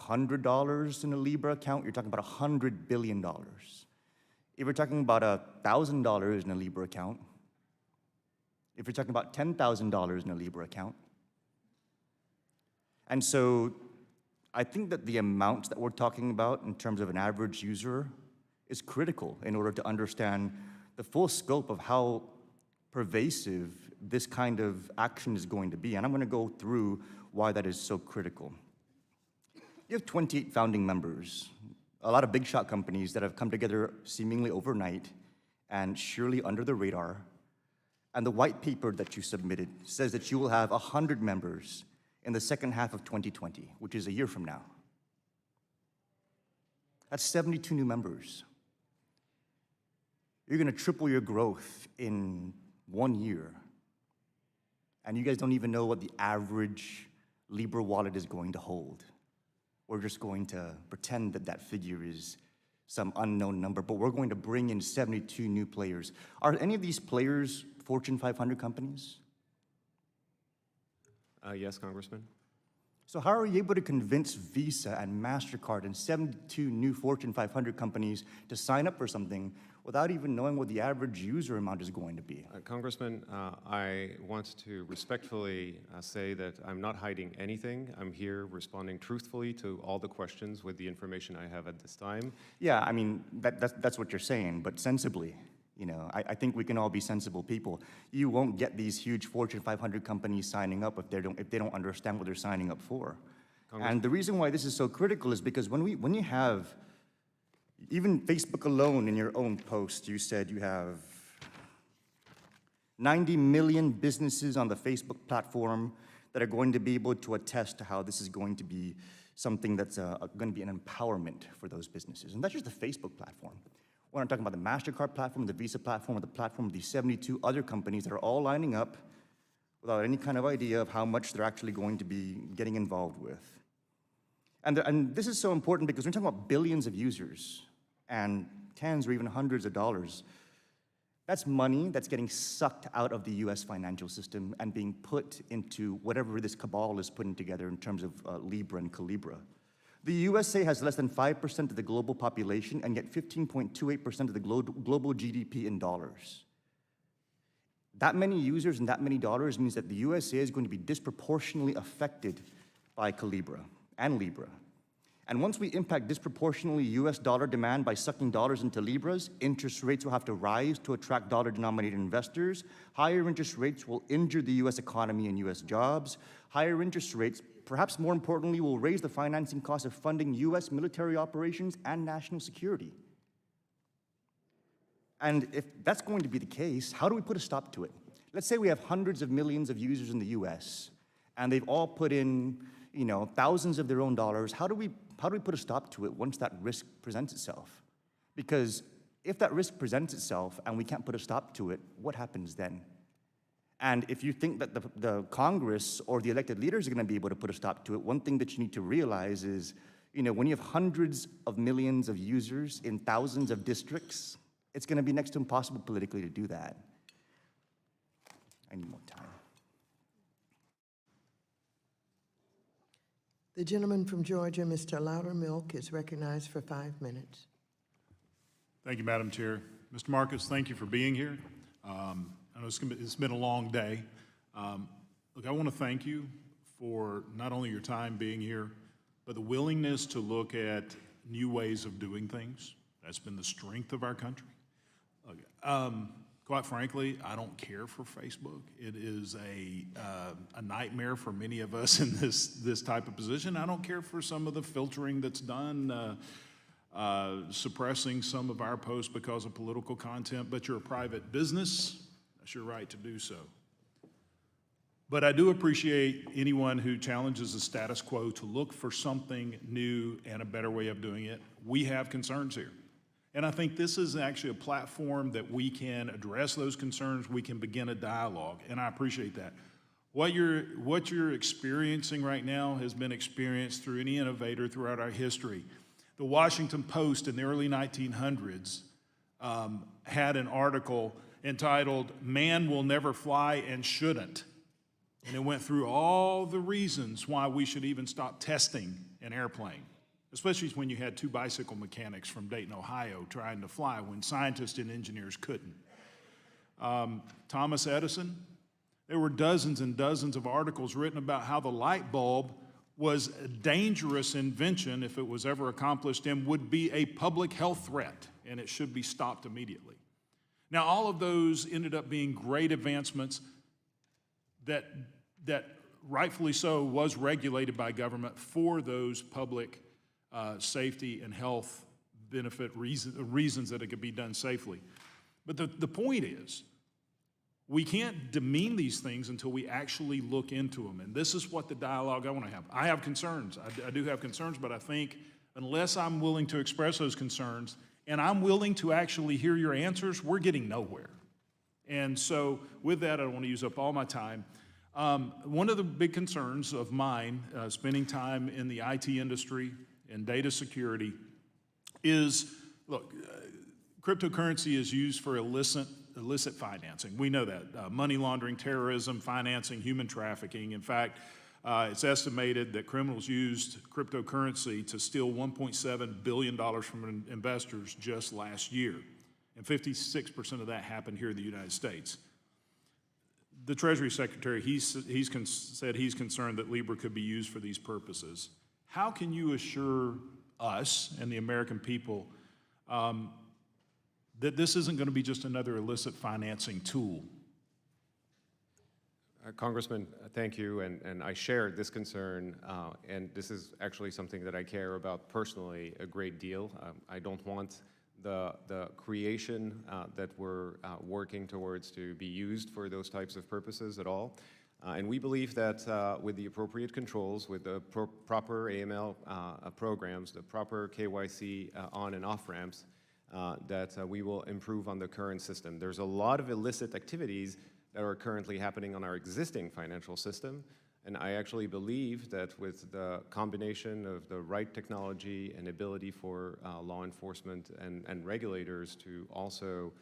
$100 in a Libra account, you're talking about $100 billion. If you're talking about $1,000 in a Libra account, if you're talking about $10,000 in a Libra account. And so I think that the amounts that we're talking about in terms of an average user is critical in order to understand the full scope of how pervasive this kind of action is going to be. And I'm going to go through why that is so critical. You have 28 founding members, a lot of big shot companies that have come together seemingly overnight and surely under the radar. And the white paper that you submitted says that you will have 100 members in the second half of 2020, which is a year from now. That's 72 new members. You're going to triple your growth in 1 year. And you guys don't even know what the average Libra wallet is going to hold. We're just going to pretend that that figure is some unknown number, but we're going to bring in 72 new players. Are any of these players Fortune 500 companies? Yes, Congressman. So how are you able to convince Visa and MasterCard and 72 new Fortune 500 companies to sign up for something without even knowing what the average user amount is going to be? Congressman, I want to respectfully say that I'm not hiding anything. I'm here responding truthfully to all the questions with the information I have at this time. Yeah, I mean, that's what you're saying, but sensibly. You know, I think we can all be sensible people. You won't get these huge Fortune 500 companies signing up if they don't understand what they're signing up for. And the reason why this is so critical is because when you have, even Facebook alone in your own post, you said you have 90 million businesses on the Facebook platform that are going to be able to attest to how this is going to be something that's going to be an empowerment for those businesses. And that's just the Facebook platform. We're not talking about the MasterCard platform, the Visa platform, or the platform of these 72 other companies that are all lining up without any kind of idea of how much they're actually going to be getting involved with. And this is so important because we're talking about billions of users and tens or even hundreds of dollars. That's money that's getting sucked out of the US financial system and being put into whatever this cabal is putting together in terms of Libra and Calibra. The USA has less than 5% of the global population and yet 15.28% of the global GDP in dollars. That many users and that many dollars means that the USA is going to be disproportionately affected by Calibra and Libra. And once we impact disproportionately US dollar demand by sucking dollars into Libras, interest rates will have to rise to attract dollar-denominated investors. Higher interest rates will injure the US economy and US jobs. Higher interest rates, perhaps more importantly, will raise the financing cost of funding US military operations and national security. And if that's going to be the case, how do we put a stop to it? Let's say we have hundreds of millions of users in the US, and they've all put in, thousands of their own dollars. How do we put a stop to it once that risk presents itself? Because if that risk presents itself and we can't put a stop to it, what happens then? And if you think that the Congress or the elected leaders are going to be able to put a stop to it, one thing that you need to realize is, when you have hundreds of millions of users in thousands of districts, it's going to be next to impossible politically to do that. I need more time. The gentleman from Georgia, Mr. Loudermilk, is recognized for 5 minutes. Thank you, Madam Chair. Mr. Marcus, thank you for being here. I know it's been a long day. Look, I want to thank you for not only your time being here, but the willingness to look at new ways of doing things. That's been the strength of our country. Look, quite frankly, I don't care for Facebook. It is a nightmare for many of us in this type of position. I don't care for some of the filtering that's done, suppressing some of our posts because of political content, but you're a private business. That's your right to do so. But I do appreciate anyone who challenges the status quo to look for something new and a better way of doing it. We have concerns here. And I think this is actually a platform that we can address those concerns. We can begin a dialogue, and I appreciate that. What you're experiencing right now has been experienced through any innovator throughout our history. The Washington Post in the early 1900s had an article entitled, "Man Will Never Fly and Shouldn't." And it went through all the reasons why we should even stop testing an airplane. especially when you had two bicycle mechanics from Dayton, Ohio, trying to fly when scientists and engineers couldn't. Thomas Edison, there were dozens and dozens of articles written about how the light bulb was a dangerous invention if it was ever accomplished and would be a public health threat, and it should be stopped immediately. Now, all of those ended up being great advancements that rightfully so was regulated by government for those public safety and health benefit reasons that it could be done safely. But the point is, we can't demean these things until we actually look into them. And this is what the dialogue I want to have. I have concerns. I do have concerns, but I think unless I'm willing to express those concerns and I'm willing to actually hear your answers, we're getting nowhere. And so with that, I don't want to use up all my time. One of the big concerns of mine, spending time in the IT industry and data security, is, look, cryptocurrency is used for illicit financing. We know that. Money laundering, terrorism, financing, human trafficking. In fact, it's estimated that criminals used cryptocurrency to steal $1.7 billion from investors just last year. And 56% of that happened here in the United States. The Treasury Secretary, said he's concerned that Libra could be used for these purposes. How can you assure us and the American people that this isn't going to be just another illicit financing tool? Congressman, thank you, and I share this concern, and this is actually something that I care about personally a great deal. I don't want the creation that we're working towards to be used for those types of purposes at all. And we believe that with the appropriate controls, with the proper AML programs, the proper KYC on and off ramps, that we will improve on the current system. There's a lot of illicit activities that are currently happening on our existing financial system, and I actually believe that with the combination of the right technology and ability for law enforcement and regulators to also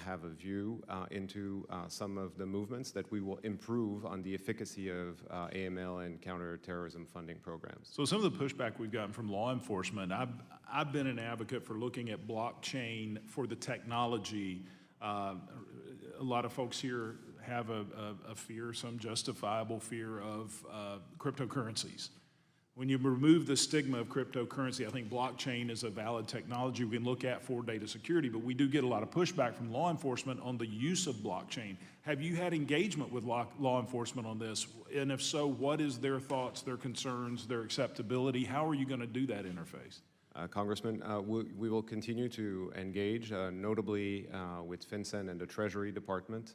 have a view into some of the movements, that we will improve on the efficacy of AML and counterterrorism funding programs. So some of the pushback we've gotten from law enforcement, I've been an advocate for looking at blockchain for the technology. A lot of folks here have a fear, some justifiable fear of cryptocurrencies. When you remove the stigma of cryptocurrency, I think blockchain is a valid technology we can look at for data security, but we do get a lot of pushback from law enforcement on the use of blockchain. Have you had engagement with law enforcement on this? And if so, what is their thoughts, their concerns, their acceptability? How are you going to do that interface? Congressman, we will continue to engage, notably with FinCEN and the Treasury Department,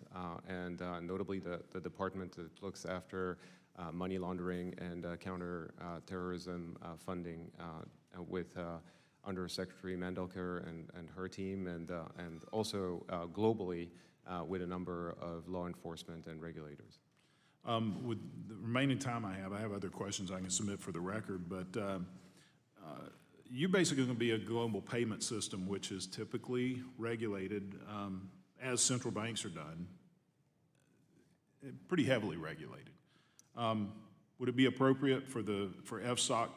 and notably the department that looks after money laundering and counter-terrorism funding with Undersecretary Mandelker and her team, and also globally with a number of law enforcement and regulators. With the remaining time I have other questions I can submit for the record, but you're basically going to be a global payment system, which is typically regulated, as central banks are done, pretty heavily regulated. Would it be appropriate for FSOC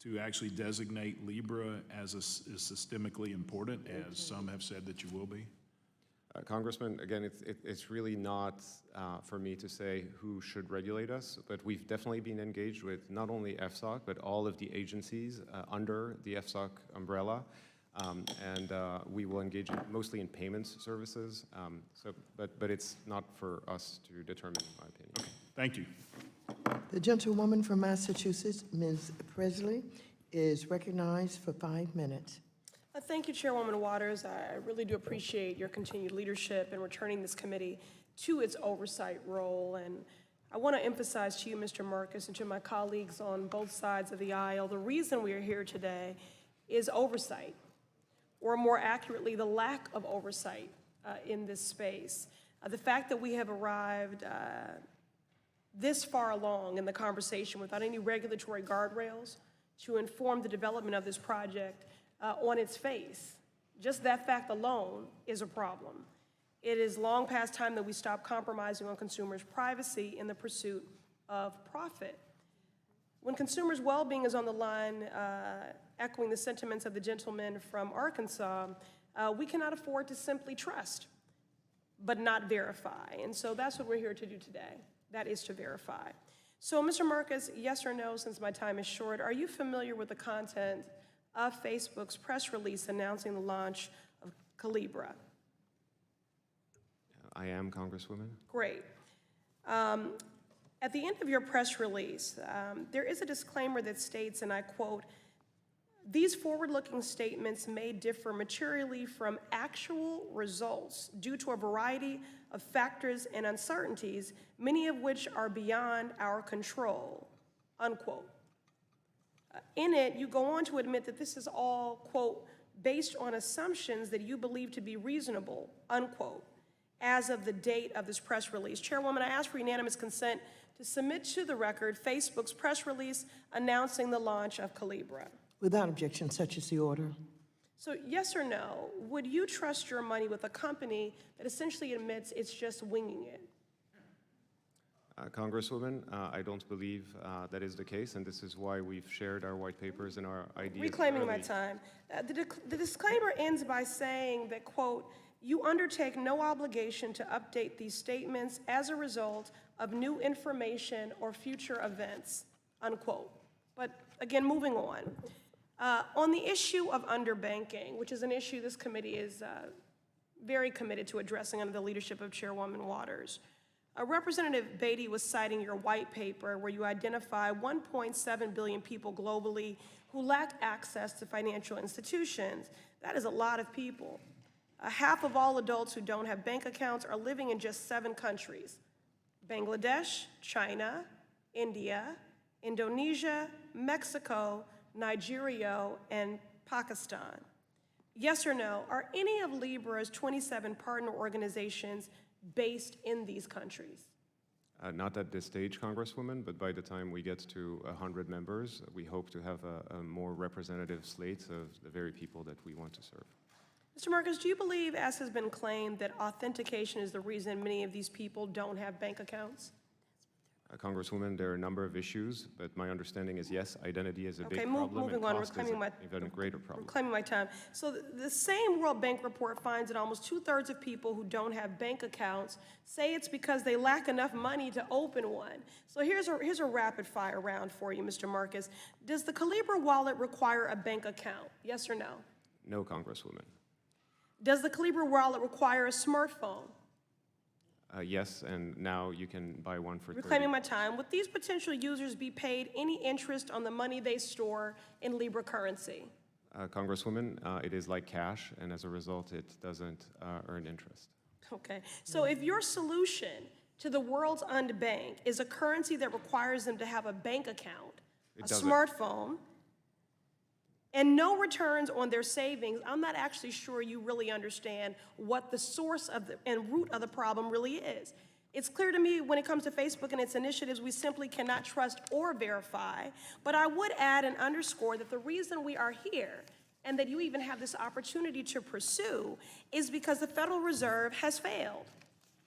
to actually designate Libra as systemically important, as some have said that you will be? Congressman, again, it's really not for me to say who should regulate us, but we've definitely been engaged with not only FSOC, but all of the agencies under the FSOC umbrella, and we will engage mostly in payments services, but it's not for us to determine, in my opinion. Okay, thank you. The gentlewoman from Massachusetts, Ms. Presley, is recognized for 5 minutes. Thank you, Chairwoman Waters. I really do appreciate your continued leadership in returning this committee to its oversight role. And I want to emphasize to you, Mr. Marcus, and to my colleagues on both sides of the aisle, the reason we are here today is oversight, or more accurately, the lack of oversight in this space. The fact that we have arrived this far along in the conversation without any regulatory guardrails to inform the development of this project on its face, just that fact alone is a problem. It is long past time that we stop compromising on consumers' privacy in the pursuit of profit. When consumers' well-being is on the line, echoing the sentiments of the gentleman from Arkansas, we cannot afford to simply trust, but not verify. And so that's what we're here to do today. That is to verify. So, Mr. Marcus, yes or no, since my time is short, are you familiar with the content of Facebook's press release announcing the launch of Libra? I am, Congresswoman. Great. At the end of your press release, there is a disclaimer that states, and I quote, "These forward-looking statements may differ materially from actual results due to a variety of factors and uncertainties, many of which are beyond our control," unquote. In it, you go on to admit that this is all, quote, "based on assumptions that you believe to be reasonable," unquote, as of the date of this press release. Chairwoman, I ask for unanimous consent to submit to the record Facebook's press release announcing the launch of Libra. Without objection, such is the order. So yes or no, would you trust your money with a company that essentially admits it's just winging it? Congresswoman, I don't believe that is the case, and this is why we've shared our white papers and our ideas. Reclaiming my early. time. The disclaimer ends by saying that, quote, "You undertake no obligation to update these statements as a result of new information or future events," unquote. But again, moving on. On the issue of underbanking, which is an issue this committee is very committed to addressing under the leadership of Chairwoman Waters, Representative Beatty was citing your white paper where you identify 1.7 billion people globally who lack access to financial institutions. That is a lot of people. Half of all adults who don't have bank accounts are living in just 7 countries: Bangladesh, China, India, Indonesia, Mexico, Nigeria, and Pakistan. Yes or no, are any of Libra's 27 partner organizations based in these countries? Not at this stage, Congresswoman, but by the time we get to 100 members, we hope to have a more representative slate of the very people that we want to serve. Mr. Marcus, do you believe, as has been claimed, that authentication is the reason many of these people don't have bank accounts? Congresswoman, there are a number of issues, but my understanding is yes, identity is a big Okay, problem, moving and on, cost is an even greater problem. reclaiming my time. So the same World Bank report finds that almost 2/3 of people who don't have bank accounts say it's because they lack enough money to open one. So here's a rapid fire round for you, Mr. Marcus. Does the Libra wallet require a bank account? Yes or no? No, Congresswoman. Does the Libra wallet require a smartphone? Yes, and now you can buy one for 30. Reclaiming my time. Would these potential users be paid any interest on the money they store in Libra currency? Congresswoman, it is like cash, and as a result, it doesn't earn interest. Okay, so if your solution to the world's unbanked is a currency that requires them to have a bank account, It a doesn't. smartphone, and no returns on their savings, I'm not actually sure you really understand what the source of and root of the problem really is. It's clear to me when it comes to Facebook and its initiatives, we simply cannot trust or verify. But I would add and underscore that the reason we are here and that you even have this opportunity to pursue is because the Federal Reserve has failed.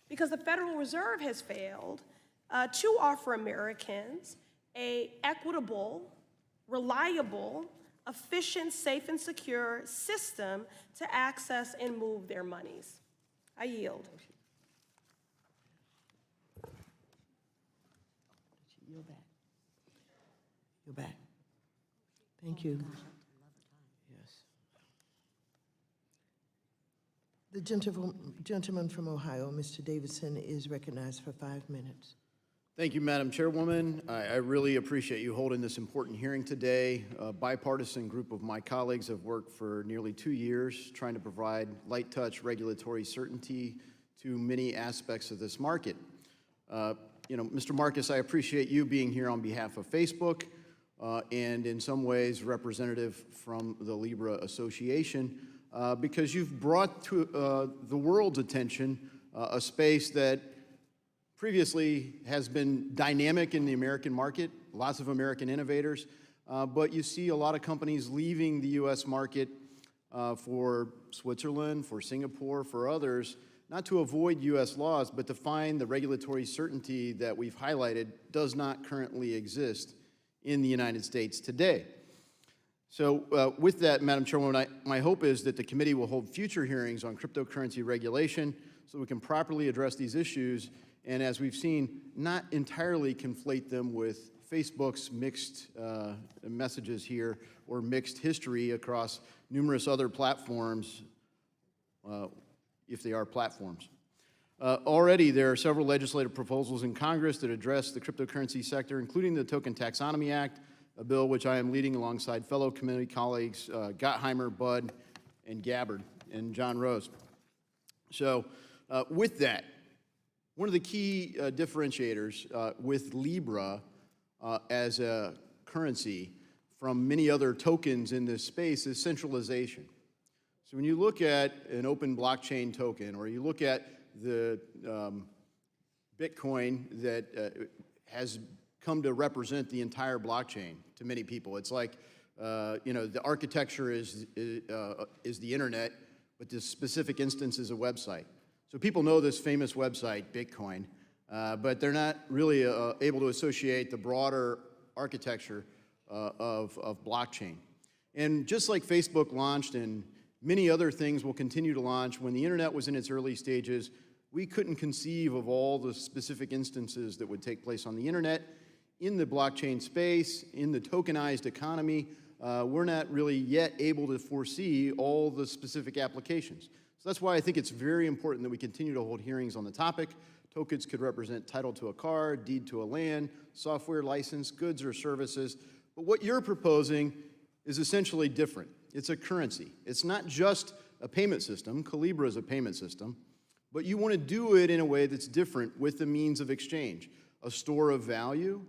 Because the Federal Reserve has failed to offer Americans an equitable, reliable, efficient, safe, and secure system to access and move their monies. I yield. You're back. You're back. Thank you. Yes. The gentleman from Ohio, Mr. Davidson, is recognized for 5 minutes. Thank you, Madam Chairwoman. I really appreciate you holding this important hearing today. A bipartisan group of my colleagues have worked for nearly 2 years trying to provide light touch regulatory certainty to many aspects of this market. Mr. Marcus, I appreciate you being here on behalf of Facebook and in some ways representative from the Libra Association because you've brought to the world's attention a space that previously has been dynamic in the American market, lots of American innovators, but you see a lot of companies leaving the U.S. market for Switzerland, for Singapore, for others, not to avoid U.S. laws, but to find the regulatory certainty that we've highlighted does not currently exist in the United States today. So with that, Madam Chairwoman, my hope is that the committee will hold future hearings on cryptocurrency regulation so we can properly address these issues, and as we've seen, not entirely conflate them with Facebook's mixed messages here or mixed history across numerous other platforms, if they are platforms. Already, there are several legislative proposals in Congress that address the cryptocurrency sector, including the Token Taxonomy Act, a bill which I am leading alongside fellow committee colleagues Gottheimer, Budd, and Gabbard, and John Rose. So with that, one of the key differentiators with Libra as a currency from many other tokens in this space is centralization. So when you look at an open blockchain token, or you look at the Bitcoin that has come to represent the entire blockchain to many people, it's like, you know, the architecture is the internet, but the specific instance is a website. So people know this famous website, Bitcoin, but they're not really able to associate the broader architecture of blockchain. And just like Facebook launched and many other things will continue to launch, when the internet was in its early stages, we couldn't conceive of all the specific instances that would take place on the internet. In the blockchain space, in the tokenized economy, we're not really yet able to foresee all the specific applications. So that's why I think it's very important that we continue to hold hearings on the topic. Tokens could represent title to a car, deed to a land, software license, goods or services. But what you're proposing is essentially different. It's a currency. It's not just a payment system. Calibra is a payment system. But you want to do it in a way that's different with the means of exchange. A store of value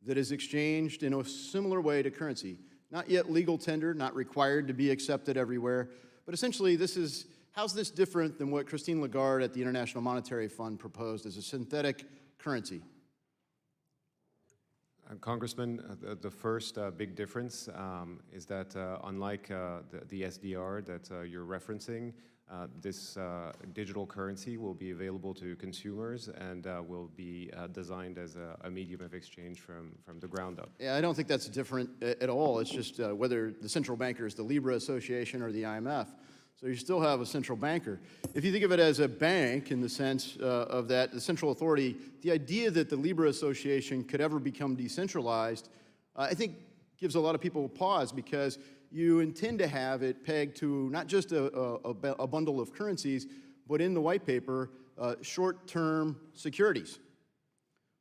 that is exchanged in a similar way to currency. Not yet legal tender, not required to be accepted everywhere. But essentially, how's this different than what Christine Lagarde at the International Monetary Fund proposed as a synthetic currency? Congressman, the first big difference is that unlike the SDR that you're referencing, this digital currency will be available to consumers and will be designed as a medium of exchange from the ground up. Yeah, I don't think that's different at all. It's just whether the central banker is the Libra Association or the IMF. So you still have a central banker. If you think of it as a bank in the sense of that, the central authority, the idea that the Libra Association could ever become decentralized, I think gives a lot of people a pause, because you intend to have it pegged to not just a bundle of currencies, but in the white paper, short-term securities.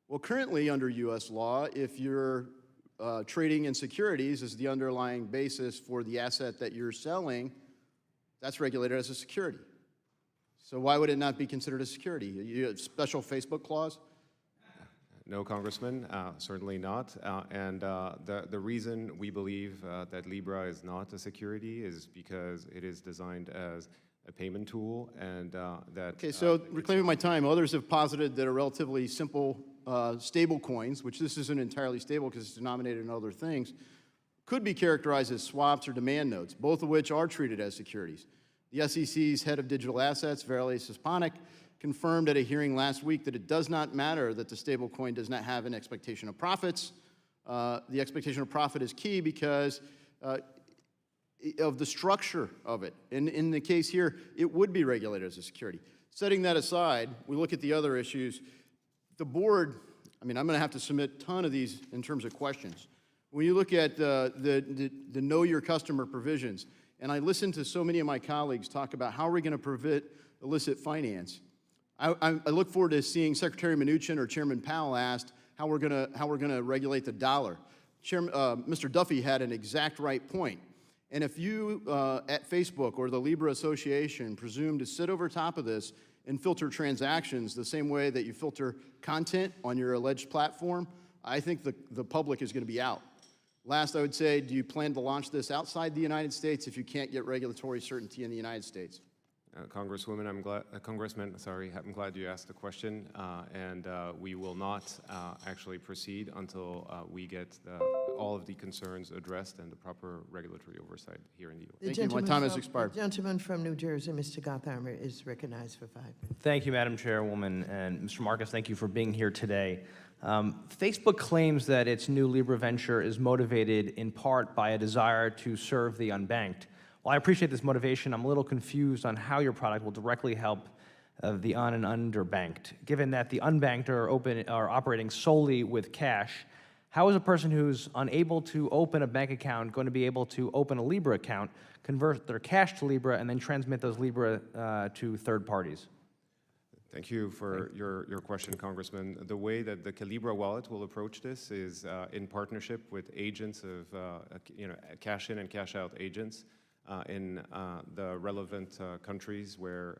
Well, currently under US law, if you're trading in securities as the underlying basis for the asset that you're selling, that's regulated as a security. So why would it not be considered a security? You have a special Facebook clause? No, Congressman, certainly not. And the reason we believe that Libra is not a security is because it is designed as a payment tool, and that... Okay, so reclaiming my time, others have posited that a relatively simple stable coins, which this isn't entirely stable because it's denominated in other things, could be characterized as swaps or demand notes, both of which are treated as securities. The SEC's head of digital assets, Verilis Hispanic, confirmed at a hearing last week that it does not matter that the stablecoin does not have an expectation of profits. The expectation of profit is key because of the structure of it. And in the case here, it would be regulated as a security. Setting that aside, we look at the other issues. The board, I mean, I'm going to have to submit a ton of these in terms of questions. When you look at the know your customer provisions, and I listen to so many of my colleagues talk about how are we going to prevent illicit finance, I look forward to seeing Secretary Mnuchin or Chairman Powell asked how we're going to regulate the dollar. Mr. Duffy had an exact right point. And if you at Facebook or the Libra Association presume to sit over top of this and filter transactions the same way that you filter content on your alleged platform, I think the public is going to be out. Last, I would say, do you plan to launch this outside the United States if you can't get regulatory certainty in the United States? Congresswoman, Congressman, sorry, I'm glad you asked the question, and we will not actually proceed until we get all of the concerns addressed and the proper regulatory oversight here in the U.S. Thank you. My time has expired. The gentleman from New Jersey, Mr. Gottheimer, is recognized for 5 minutes. Thank you, Madam Chairwoman, and Mr. Marcus, thank you for being here today. Facebook claims that its new Libra venture is motivated in part by a desire to serve the unbanked. While I appreciate this motivation, I'm a little confused on how your product will directly help the and underbanked. Given that the unbanked are operating solely with cash, how is a person who's unable to open a bank account going to be able to open a Libra account, convert their cash to Libra, and then transmit those Libra to third parties? Thank you for your question, Congressman. The way that the Calibra wallet will approach this is in partnership with agents of, cash in and cash out agents in the relevant countries where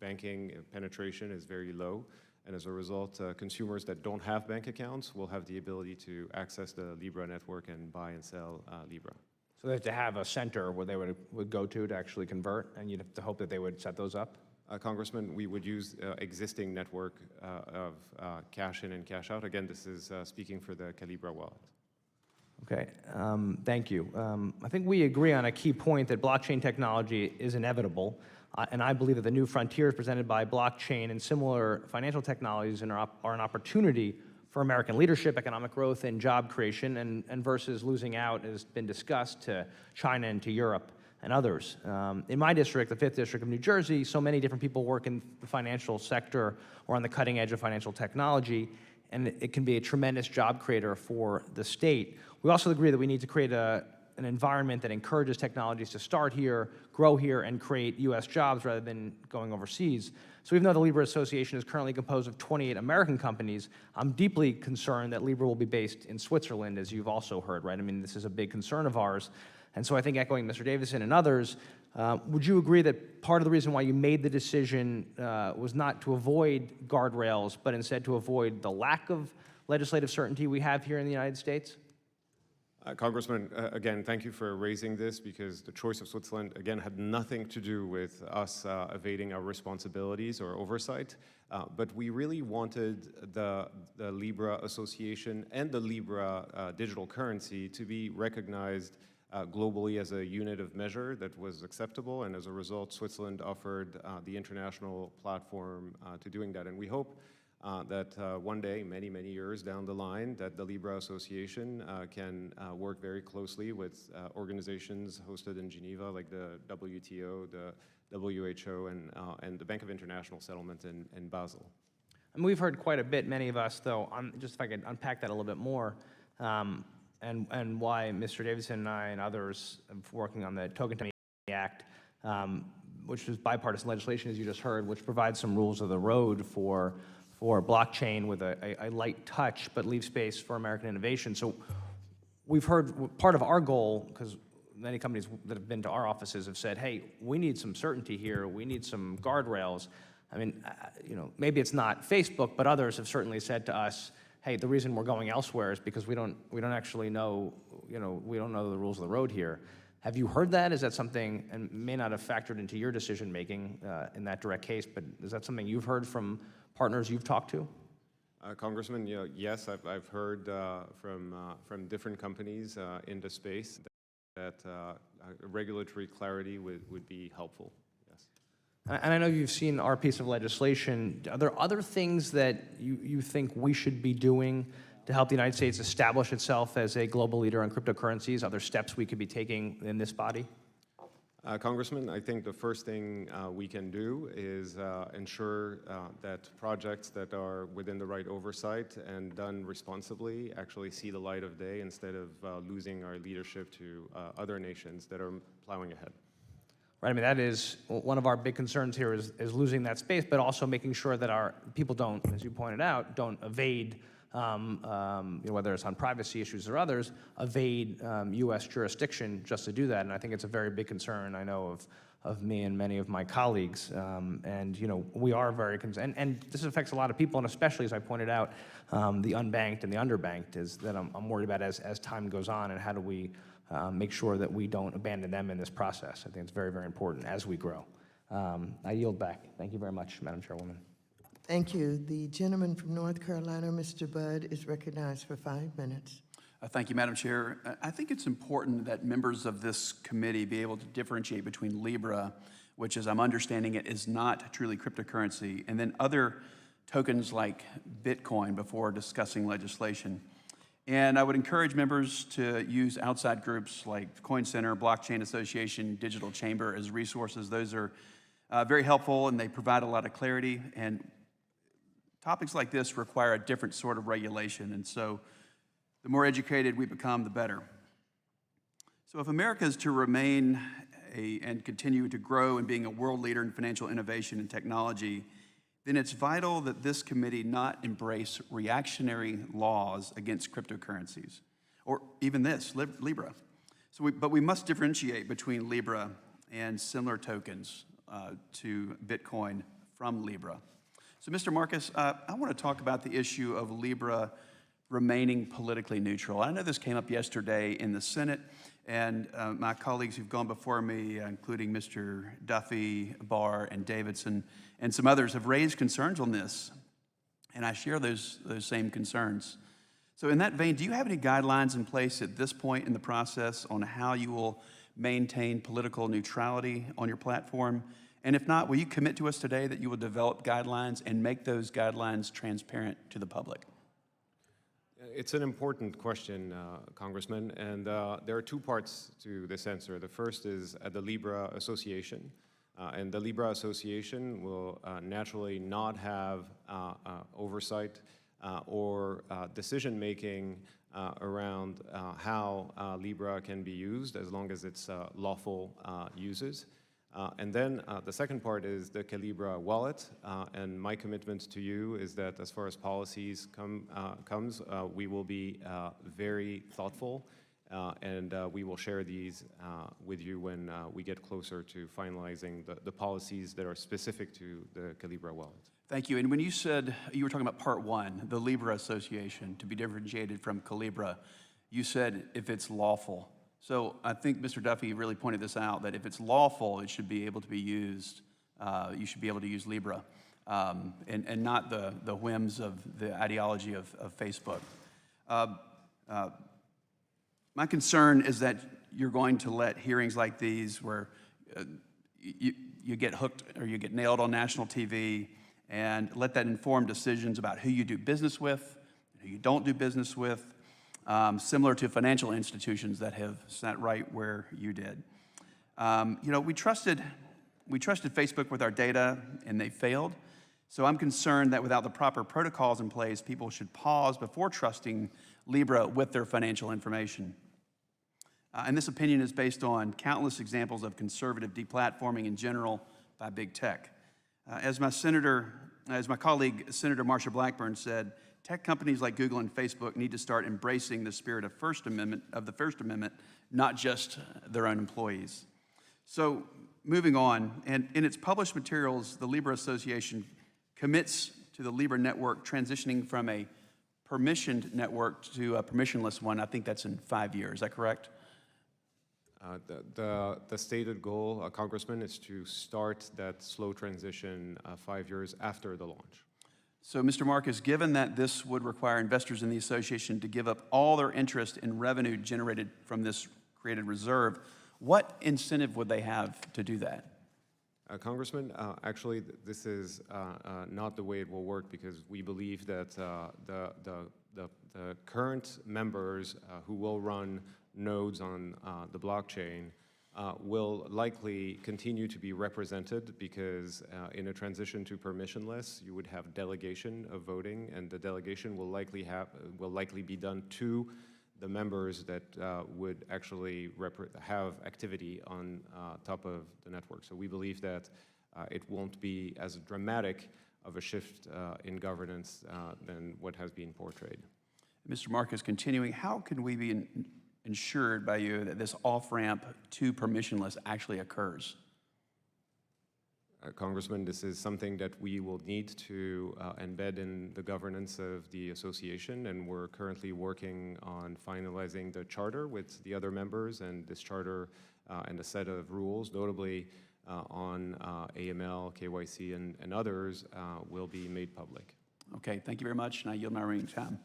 banking penetration is very low. And as a result, consumers that don't have bank accounts will have the ability to access the Libra network and buy and sell Libra. So they have to have a center where they would go to actually convert, and you'd have to hope that they would set those up? Congressman, we would use existing network of cash in and cash out. Again, this is speaking for the Calibra wallet. Okay, thank you. I think we agree on a key point that blockchain technology is inevitable, and I believe that the new frontiers presented by blockchain and similar financial technologies are an opportunity for American leadership, economic growth, and job creation, and versus losing out, as been discussed, to China and to Europe and others. In my district, the 5th District of New Jersey, so many different people work in the financial sector or on the cutting edge of financial technology, and it can be a tremendous job creator for the state. We also agree that we need to create an environment that encourages technologies to start here, grow here, and create U.S. jobs rather than going overseas. So even though the Libra Association is currently composed of 28 American companies, I'm deeply concerned that Libra will be based in Switzerland, as you've also heard, right? I mean, this is a big concern of ours. And so I think, echoing Mr. Davison and others, would you agree that part of the reason why you made the decision was not to avoid guardrails, but instead to avoid the lack of legislative certainty we have here in the United States? Congressman, again, thank you for raising this, because the choice of Switzerland, again, had nothing to do with us evading our responsibilities or oversight. But we really wanted the Libra Association and the Libra digital currency to be recognized globally as a unit of measure that was acceptable, and as a result, Switzerland offered the international platform to doing that. And we hope that one day, many, many years down the line, that the Libra Association can work very closely with organizations hosted in Geneva, like the WTO, the WHO, and the Bank of International Settlement in Basel. And we've heard quite a bit, many of us, though, just if I could unpack that a little bit more, and why Mr. Davison and I and others are working on the Token Act, which is bipartisan legislation, as you just heard, which provides some rules of the road for blockchain with a light touch, but leave space for American innovation. So we've heard part of our goal, because many companies that have been to our offices have said, hey, we need some certainty here, we need some guardrails. I mean, maybe it's not Facebook, but others have certainly said to us, hey, the reason we're going elsewhere is because we don't actually know, we don't know the rules of the road here. Have you heard that? Is that something, and may not have factored into your decision making in that direct case, but is that something you've heard from partners you've talked to? Congressman, yes, I've heard from different companies in the space that regulatory clarity would be helpful. And I know you've seen our piece of legislation. Are there other things that you think we should be doing to help the United States establish itself as a global leader on cryptocurrencies? Other steps we could be taking in this body? Congressman, I think the first thing we can do is ensure that projects that are within the right oversight and done responsibly actually see the light of day, instead of losing our leadership to other nations that are plowing ahead. Right, I mean, that is one of our big concerns here is losing that space, but also making sure that our people don't, as you pointed out, don't evade, whether it's on privacy issues or others, evade U.S. jurisdiction just to do that. And I think it's a very big concern, I know, of me and many of my colleagues. And we are very concerned. And this affects a lot of people, and especially, as I pointed out, the unbanked and the underbanked is that I'm worried about as time goes on, and how do we make sure that we don't abandon them in this process. I think it's very, very important as we grow. I yield back. Thank you very much, Madam Chairwoman. Thank you. The gentleman from North Carolina, Mr. Budd, is recognized for 5 minutes. Thank you, Madam Chair. I think it's important that members of this committee be able to differentiate between Libra, which, as I'm understanding it, is not truly cryptocurrency, and then other tokens like Bitcoin before discussing legislation. And I would encourage members to use outside groups like Coin Center, Blockchain Association, Digital Chamber as resources. Those are very helpful, and they provide a lot of clarity. And topics like this require a different sort of regulation. And so the more educated we become, the better. So if America is to remain and continue to grow in being a world leader in financial innovation and technology, then it's vital that this committee not embrace reactionary laws against cryptocurrencies, or even this, Libra. But we must differentiate between Libra and similar tokens to Bitcoin from Libra. So, Mr. Marcus, I want to talk about the issue of Libra remaining politically neutral. I know this came up yesterday in the Senate, and my colleagues who've gone before me, including Mr. Duffy, Barr, and Davidson, and some others, have raised concerns on this, and I share those same concerns. So in that vein, do you have any guidelines in place at this point in the process on how you will maintain political neutrality on your platform? And if not, will you commit to us today that you will develop guidelines and make those guidelines transparent to the public? It's an important question, Congressman, and there are two parts to this answer. The first is at the Libra Association, and the Libra Association will naturally not have oversight or decision-making around how Libra can be used as long as it's lawful uses. And then the second part is the Calibra wallet, and my commitment to you is that as far as policies comes, we will be very thoughtful, and we will share these with you when we get closer to finalizing the policies that are specific to the Calibra wallet. Thank you. And when you said, you were talking about part one, the Libra Association, to be differentiated from Calibra, you said if it's lawful. So I think Mr. Duffy really pointed this out, that if it's lawful, it should be able to be used, you should be able to use Libra, and not the whims of the ideology of Facebook. My concern is that you're going to let hearings like these where you get hooked or you get nailed on national TV and let that inform decisions about who you do business with, who you don't do business with, similar to financial institutions that have sat right where you did. We trusted Facebook with our data, and they failed. So I'm concerned that without the proper protocols in place, people should pause before trusting Libra with their financial information. And this opinion is based on countless examples of conservative deplatforming in general by big tech. As my colleague, Senator Marsha Blackburn said, tech companies like Google and Facebook need to start embracing the spirit of the First Amendment, not just their own employees. So moving on, and in its published materials, the Libra Association commits to the Libra network transitioning from a permissioned network to a permissionless one. I think that's in 5 years. Is that correct? The stated goal, Congressman, is to start that slow transition 5 years after the launch. So, Mr. Marcus, given that this would require investors in the association to give up all their interest in revenue generated from this created reserve, what incentive would they have to do that? Congressman, actually, this is not the way it will work, because we believe that the current members who will run nodes on the blockchain will likely continue to be represented, because in a transition to permissionless, you would have delegation of voting, and the delegation will likely be done to the members that would actually have activity on top of the network. So we believe that it won't be as dramatic of a shift in governance than what has been portrayed. Mr. Marcus, continuing, how can we be ensured by you that this off-ramp to permissionless actually occurs? Congressman, this is something that we will need to embed in the governance of the association, and we're currently working on finalizing the charter with the other members, and this charter and a set of rules, notably on AML, KYC, and others, will be made public. Okay, thank you very much, and I yield my remaining time.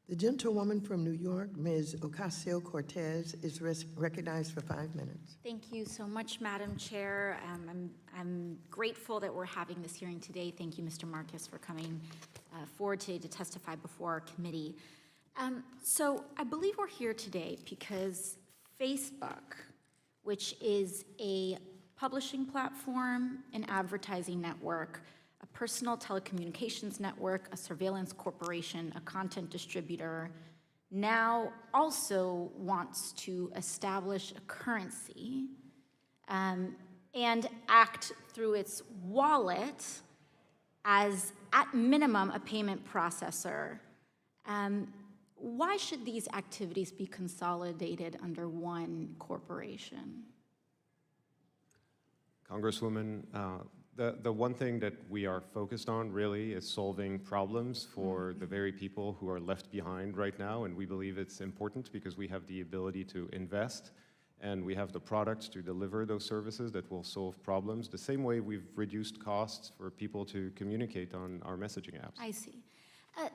The gentlewoman from New York, Ms. Ocasio-Cortez, is recognized for 5 minutes. Thank you so much, Madam Chair. I'm grateful that we're having this hearing today. Thank you, Mr. Marcus, for coming forward today to testify before our committee. So I believe we're here today because Facebook, which is a publishing platform, an advertising network, a personal telecommunications network, a surveillance corporation, a content distributor, now also wants to establish a currency and act through its wallet as, at minimum, a payment processor. Why should these activities be consolidated under one corporation? Congresswoman, the one thing that we are focused on really is solving problems for the very people who are left behind right now, and we believe it's important because we have the ability to invest and we have the products to deliver those services that will solve problems, the same way we've reduced costs for people to communicate on our messaging apps. I see.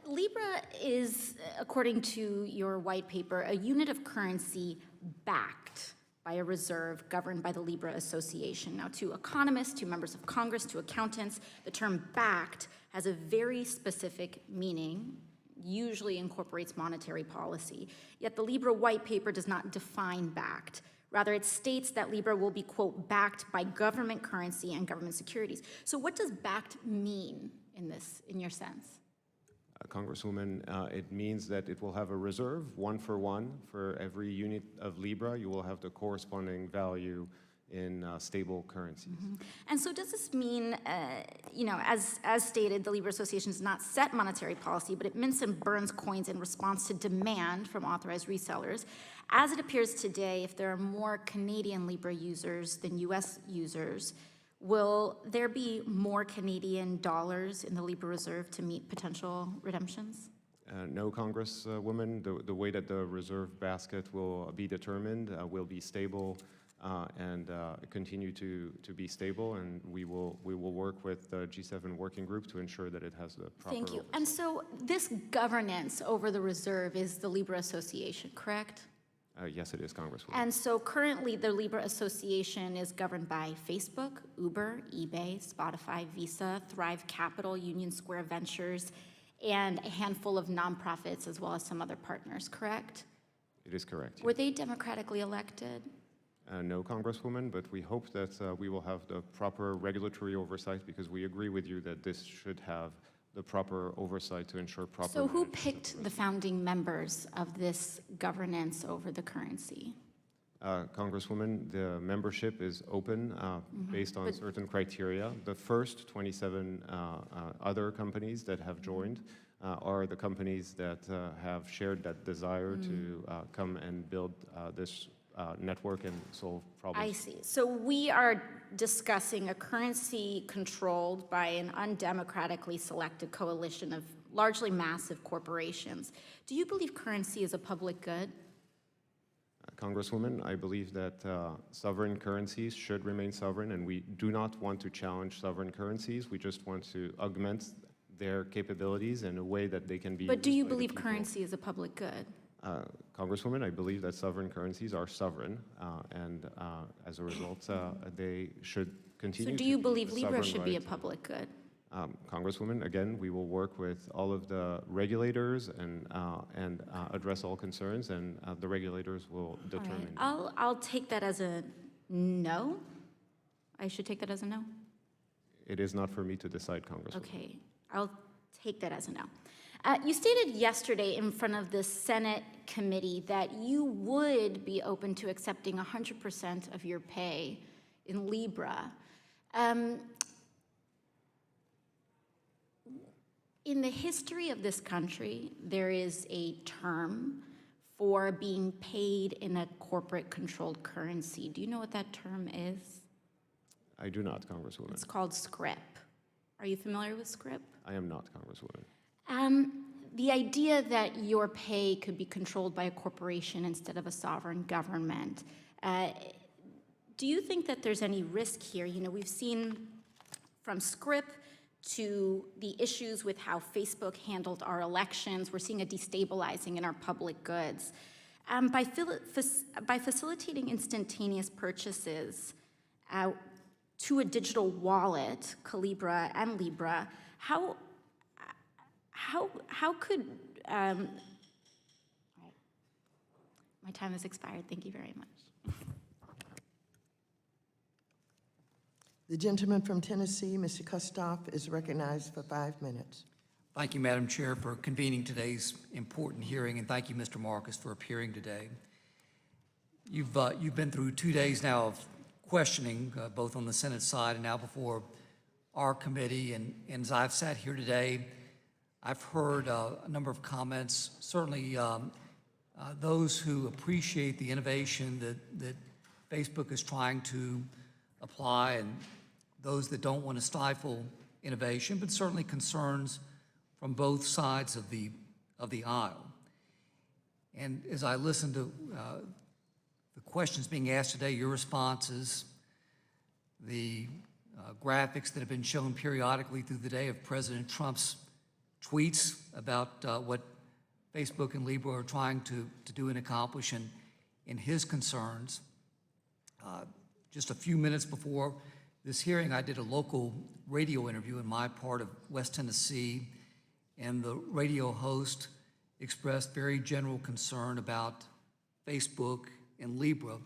Libra is, according to your white paper, a unit of currency backed by a reserve governed by the Libra Association. Now, to economists, to members of Congress, to accountants, the term backed has a very specific meaning, usually incorporates monetary policy. Yet the Libra white paper does not define backed. Rather, it states that Libra will be, quote, backed by government currency and government securities. So what does backed mean in your sense? Congresswoman, it means that it will have a reserve, 1-for-1, for every unit of Libra. You will have the corresponding value in stable currencies. And so does this mean, as stated, the Libra Association does not set monetary policy, but it mints and burns coins in response to demand from authorized resellers. As it appears today, if there are more Canadian Libra users than US users, will there be more Canadian dollars in the Libra Reserve to meet potential redemptions? No, Congresswoman. The way that the reserve basket will be determined will be stable and continue to be stable, and we will work with the G7 working group to ensure that it has the proper Thank you. oversight. And so this governance over the reserve is the Libra Association, correct? Yes, it is, Congresswoman. And so currently, the Libra Association is governed by Facebook, Uber, eBay, Spotify, Visa, Thrive Capital, Union Square Ventures, and a handful of nonprofits, as well as some other partners, correct? It is correct. Were they democratically elected? No, Congresswoman, but we hope that we will have the proper regulatory oversight because we agree with you that this should have the proper oversight to ensure proper. So who management picked the founding members of this governance over the currency? Congresswoman, the membership is open based on certain criteria. The first 27 other companies that have joined are the companies that have shared that desire to come and build this network and solve problems. I see. So we are discussing a currency controlled by an undemocratically selected coalition of largely massive corporations. Do you believe currency is a public good? Congresswoman, I believe that sovereign currencies should remain sovereign, and we do not want to challenge sovereign currencies. We just want to augment their capabilities in a way that they can be. But do used you by the believe people. currency is a public good? Congresswoman, I believe that sovereign currencies are sovereign, and as a result, they should continue. So do to you be believe a Libra sovereign should be a right. public good? Congresswoman, again, we will work with all of the regulators and address all concerns, and the regulators will All right. determine. I'll take that as a no. I should take that as a no? It is not for me to decide, Congresswoman. Okay, I'll take that as a no. You stated yesterday in front of the Senate committee that you would be open to accepting 100% of your pay in Libra. In the history of this country, there is a term for being paid in a corporate-controlled currency. Do you know what that term is? I do not, Congresswoman. It's called scrip. Are you familiar with scrip? I am not, Congresswoman. The idea that your pay could be controlled by a corporation instead of a sovereign government, do you think that there's any risk here? You know, we've seen from scrip to the issues with how Facebook handled our elections. We're seeing a destabilizing in our public goods. By facilitating instantaneous purchases to a digital wallet, Calibra and Libra, how could, my time has expired, thank you very much. The gentleman from Tennessee, Mr. Kustoff, is recognized for 5 minutes. Thank you, Madam Chair, for convening today's important hearing, and thank you, Mr. Marcus, for appearing today. You've been through 2 days now of questioning, both on the Senate side and now before our committee, and as I've sat here today, I've heard a number of comments, certainly those who appreciate the innovation that Facebook is trying to apply, and those that don't want to stifle innovation, but certainly concerns from both sides of the aisle. And as I listen to the questions being asked today, your responses, the graphics that have been shown periodically through the day of President Trump's tweets about what Facebook and Libra are trying to do and accomplish, and in his concerns. Just a few minutes before this hearing, I did a local radio interview in my part of West Tennessee, and the radio host expressed very general concern about Facebook and Libra,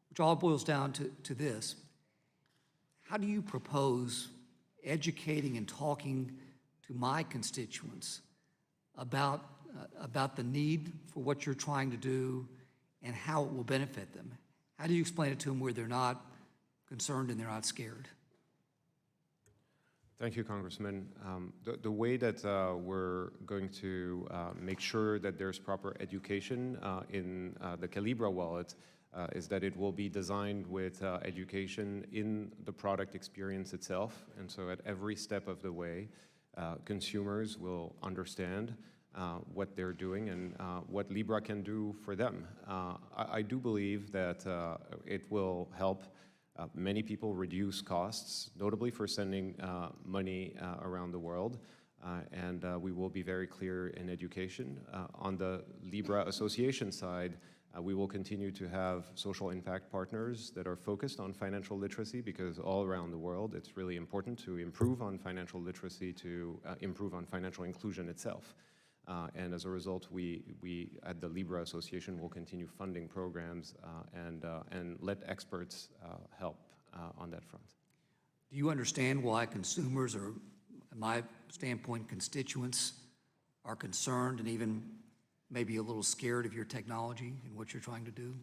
which all boils down to this. How do you propose educating and talking to my constituents about the need for what you're trying to do and how it will benefit them? How do you explain it to them where they're not concerned and they're not scared? Thank you, Congressman. The way that we're going to make sure that there's proper education in the Calibra wallet is that it will be designed with education in the product experience itself. And so at every step of the way, consumers will understand what they're doing and what Libra can do for them. I do believe that it will help many people reduce costs, notably for sending money around the world, and we will be very clear in education. On the Libra Association side, we will continue to have social impact partners that are focused on financial literacy, because all around the world it's really important to improve on financial literacy, to improve on financial inclusion itself. And as a result, we at the Libra Association will continue funding programs and let experts help on that front. Do you understand why consumers, or in my standpoint, constituents, are concerned and even maybe a little scared of your technology and what you're trying to do?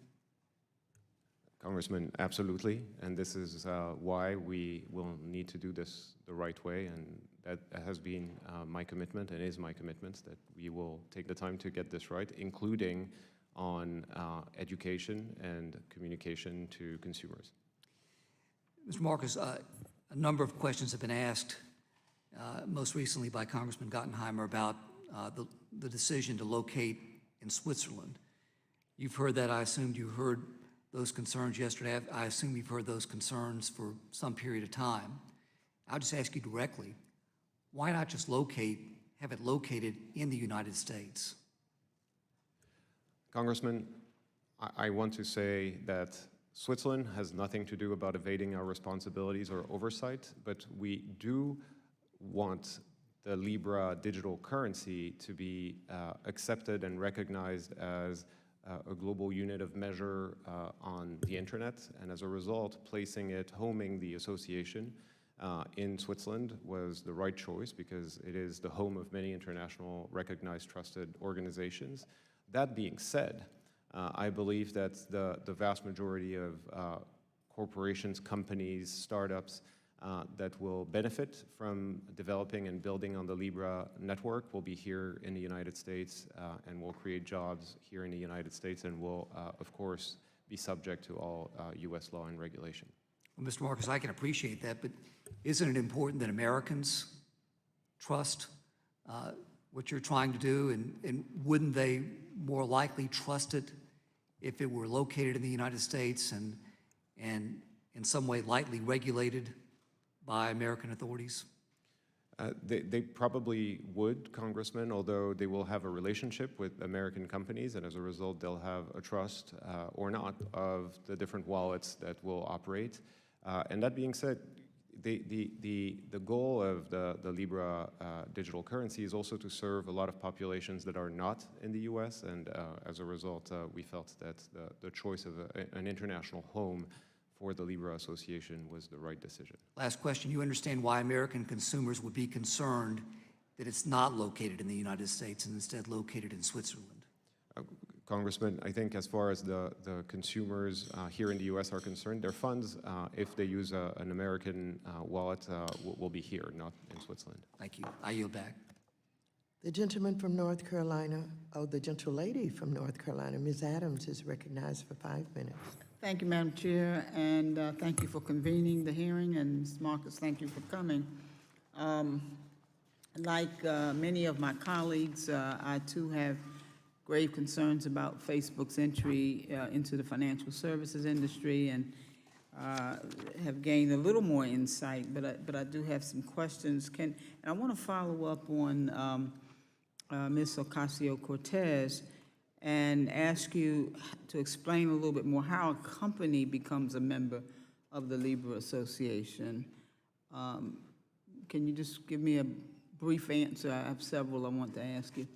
Congressman, absolutely, and this is why we will need to do this the right way, and that has been my commitment and is my commitment, that we will take the time to get this right, including on education and communication to consumers. Mr. Marcus, a number of questions have been asked, most recently by Congressman Gottenheimer, about the decision to locate in Switzerland. You've heard that. I assumed you heard those concerns yesterday. I assume you've heard those concerns for some period of time. I'll just ask you directly, why not just have it located in the United States? Congressman, I want to say that Switzerland has nothing to do about evading our responsibilities or oversight, but we do want the Libra digital currency to be accepted and recognized as a global unit of measure on the internet, and as a result, placing it, homing the association in Switzerland was the right choice, because it is the home of many international recognized, trusted organizations. That being said, I believe that the vast majority of corporations, companies, startups that will benefit from developing and building on the Libra network will be here in the United States and will create jobs here in the United States, and will, of course, be subject to all U.S. law and regulation. Well, Mr. Marcus, I can appreciate that, but isn't it important that Americans trust what you're trying to do, and wouldn't they more likely trust it if it were located in the United States and in some way lightly regulated by American authorities? They probably would, Congressman, although they will have a relationship with American companies, and as a result, they'll have a trust or not of the different wallets that will operate. And that being said, the goal of the Libra digital currency is also to serve a lot of populations that are not in the U.S., and as a result, we felt that the choice of an international home for the Libra Association was the right decision. Last question. You understand why American consumers would be concerned that it's not located in the United States and instead located in Switzerland? Congressman, I think as far as the consumers here in the U.S. are concerned, their funds, if they use an American wallet, will be here, not in Switzerland. Thank you. I yield back. The gentleman from North Carolina, the gentlelady from North Carolina, Ms. Adams, is recognized for 5 minutes. Thank you, Madam Chair, and thank you for convening the hearing, and Mr. Marcus, thank you for coming. Like many of my colleagues, I too have grave concerns about Facebook's entry into the financial services industry, and have gained a little more insight, but I do have some questions. And I want to follow up on Ms. Ocasio-Cortez and ask you to explain a little bit more how a company becomes a member of the Libra Association. Can you just give me a brief answer? I have several I want to ask you.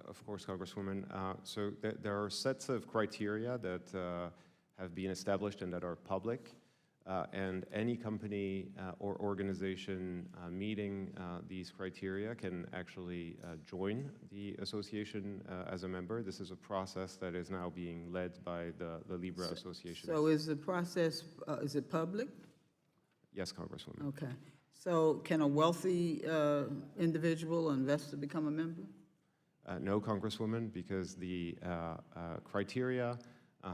Of course, Congresswoman. So there are sets of criteria that have been established and that are public. And any company or organization meeting these criteria can actually join the association as a member. This is a process that is now being led by the Libra Association. So is the process, is it public? Yes, Congresswoman. Okay. So can a wealthy individual or investor become a member? No, Congresswoman, because the criteria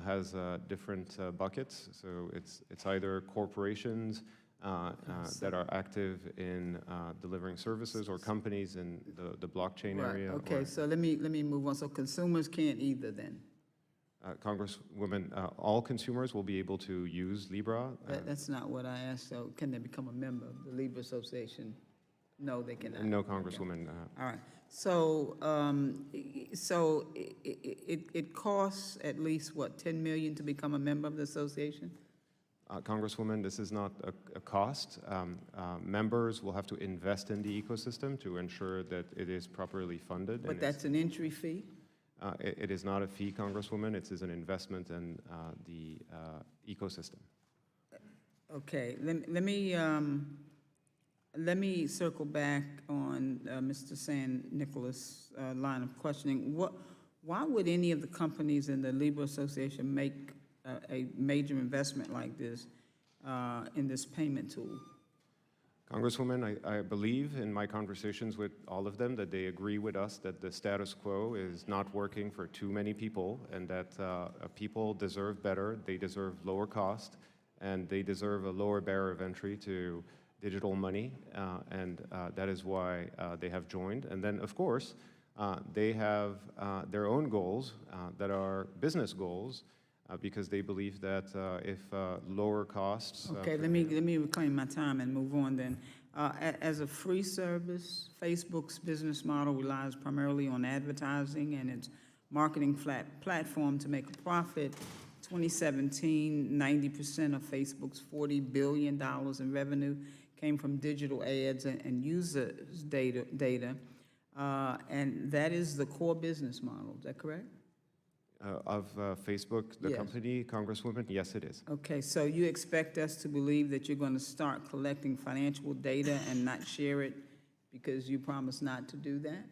has different buckets. So it's either corporations that are active in delivering services, or companies in the blockchain Right. area. Okay, so let me move on. So consumers can't either then? Congresswoman, all consumers will be able to use Libra. That's not what I asked. So can they become a member of the Libra Association? No, they cannot. No, Congresswoman. All right. So, it costs at least, what, $10 million to become a member of the association? Congresswoman, this is not a cost. Members will have to invest in the ecosystem to ensure that it is properly funded. But that's an entry fee? It is not a fee, Congresswoman. It is an investment in the ecosystem. Okay. Let me circle back on Mr. San Nicolas' line of questioning. Why would any of the companies in the Libra Association make a major investment like this in this payment tool? Congresswoman, I believe in my conversations with all of them that they agree with us that the status quo is not working for too many people, and that people deserve better, they deserve lower cost, and they deserve a lower barrier of entry to digital money, and that is why they have joined. And then, of course, they have their own goals that are business goals, because they believe that if lower costs... Okay, let me reclaim my time and move on then. As a free service, Facebook's business model relies primarily on advertising and its marketing platform to make a profit. 2017, 90% of Facebook's $40 billion in revenue came from digital ads and users' data, and that is the core business model. Is that correct? Of Facebook, the Yes. company, Congresswoman, yes, it is. Okay, so you expect us to believe that you're going to start collecting financial data and not share it because you promised not to do that?